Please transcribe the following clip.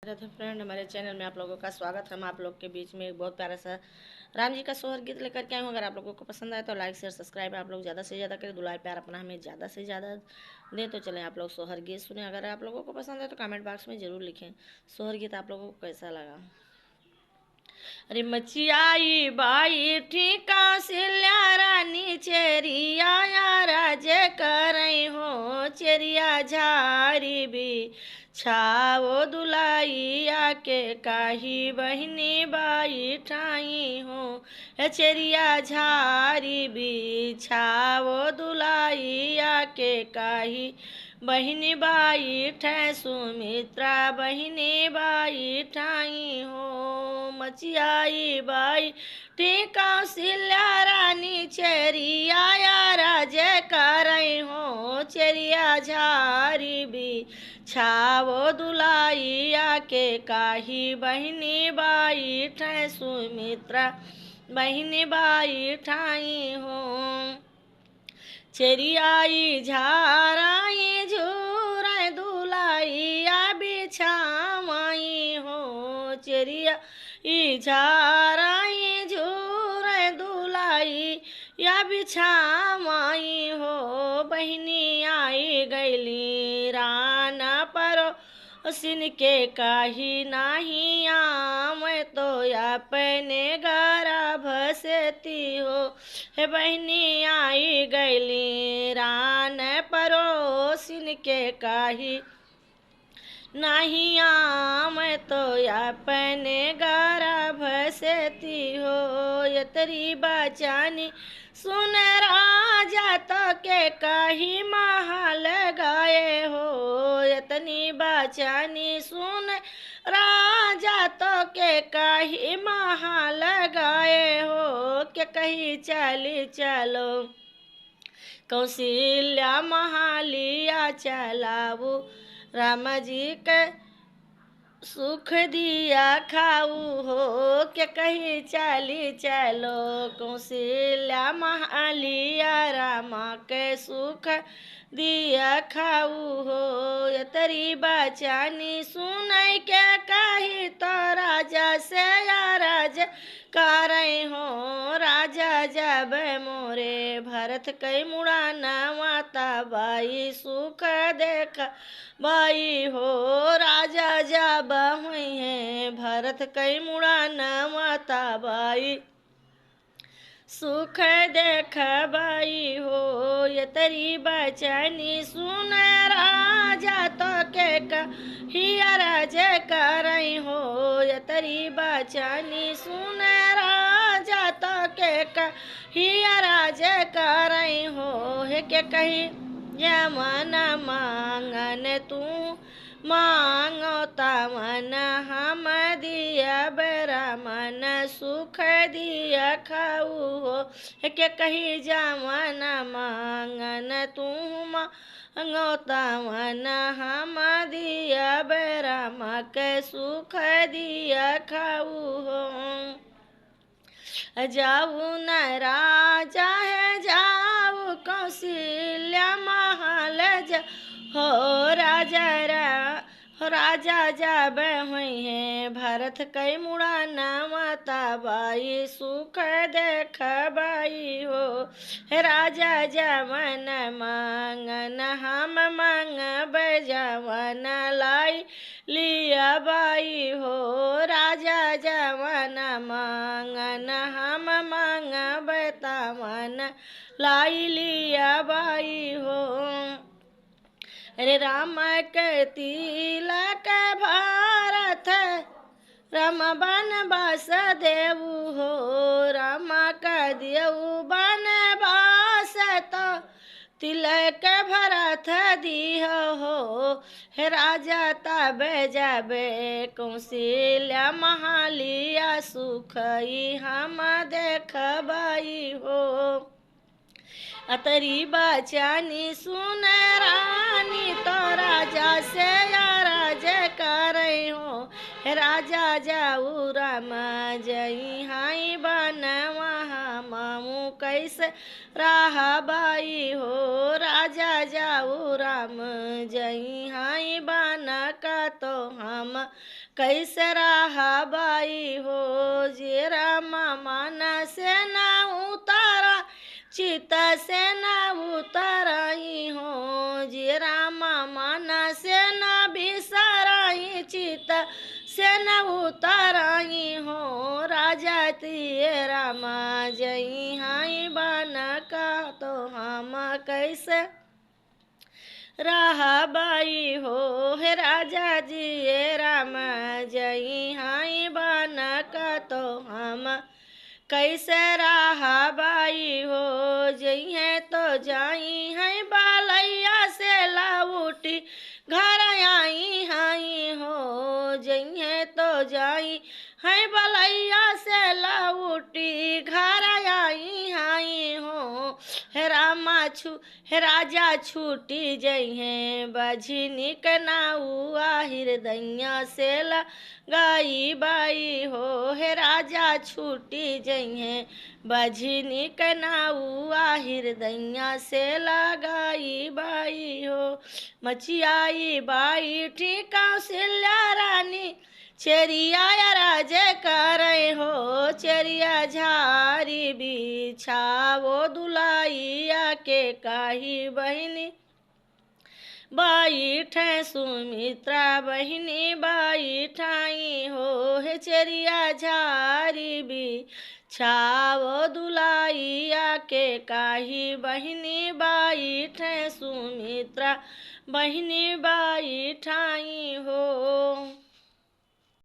Radhe friend, हमारे channel में आप लोगों का स्वागत है। हम आप लोग के बीच में एक बहुत प्यारा सा राम जी का सोहर गीत लेकर के आए हूँ। अगर आप लोगों को पसंद आए तो लाइक शेयर सब्सक्राइब आप लोग ज़्यादा से ज़्यादा करें। दुलार प्यार अपना हमें ज़्यादा से ज़्यादा दें। तो चलें आप लोग सोहर गीत सुने। अगर आप लोगों को पसंद है तो कमेंट बॉक्स में ज़रूर लिखें सोहर गीत आप लोगों को कैसा लगा। अरे मचियाई बाई ठीका सिल्या रानी चेरिया राज करई हो चेरिया झारी भी छाओ दुलाइया के काही बहनी बाई ठाई हो चेरिया झारी भी छाओ दुलाइया के काही बहिनी बाई ठै सुमित्रा बहिनी बाई ठाई हो मचियाई बाई टीका सिल्या रानी चेरिया राज करई हो चेरिया झारी भी छावो दुलाइया के काही बहिनी बाई ठै सुमित्रा बहिनी बाई ठाई हो चेरियाई झाराई झूराई दुलाइया बिछामाई हो चेरिया झाराई झूराई दुलाई या बिछामाई हो बहिनी आई गैली राना परो सिन के काही नाही आम तो अपने गरा भसती हो हे बहनी आई गैली रान परोसिन के काही नाही आम तो अपने गरा भसती हो यतरी बचानी सुन राजा तो के कही महल गाए हो यतनी बचानी सुन राजा तो के कही महल गाए हो के कही चली चलो कौशल्या महालिया चलाऊ राम जी के सुख दिया खाऊ हो के कहीं चली चलो कौशल्या महालिया रामा के सुख दिया खाऊ हो यतरी बचानी सुनाई के कही तो राजा से या राज करई हो राजा जब मोरे भरत कई मुड़ाना माता बाई सुख देख बाई हो राजा जब हुई है भरत कई मुड़ाना माता बाई सुख देख बाई हो यतरी बचनी सुन राजा तो के हिया राज करई हो यतरी बचनी सुन राजा तो के हिया राज करई हो हे के कही यमन मांगन तू मांगो तमन हम दिया ब्राह्मण सुख दिया खाऊ हो के कही जामन मांगन तू मांगो तमन हम दिया ब्राह्मण के सुख दिया खाऊ हो जाऊ न राजा है जाऊ कौशल्या महल हो राजा जब हुई है भरत कई मुड़ाना माता बाई सुख देख बाई हो राजा जवन मांगन हम मांग बजवन लाई लिया बाई हो राजा जवन मांगन हम मांग बतावन लाई लिया बाई हो अरे राम के तिलक भारत राम बन बस देऊ हो राम का देऊ बन बस तो तिलक भरत दिह हो हे राजा तब जाबे कौशल्या महालिया सुख हम देख बाई हो अतरी बचानी सुन रानी तो राजा से या राज करई हो राजा जाऊ राम जई हाई बन वहाँ मामू कई कैसे राहा बाई हो। राजा जाऊ राम जई हाई बाना का तो हम कैसे राहा बाई हो। जे राम माना से ना उतारा चित से ना उतराई हो। जे राम माना से ना बिसराई चित से न उतराई हो। राजा तिये राम जई हाई बन का तो हम कैसे राहा बाई हो। हे राजा जी ये राम जई हाई बन का तो हम कैसे राहा बाई हो। जई है तो जाई है बालैया से लाउटी घर आई हाई हो। जई है तो जाई है बलैया से लाउटी घर आई हाई हो। हे रामा हे राजा छूटी जई है बझनी कनाऊ हृदय से लगाई बाई हो। हे राजा छूटी जई है बझनी कनाऊ हृदय से लगाई बाई हो। मचियाई बाई ठीक कौशल्या रानी चेरिया राजे करे हो। चेरिया झारी बिछावो दुलाइया के काही बहिनी बाई ठै सुमित्रा बहिनी बाई ठाई हो। हे चेरिया झारी बिछावो दुलाइया के काही बहिनी बाई ठै सुमित्रा बहिनी बाई ठाई हो।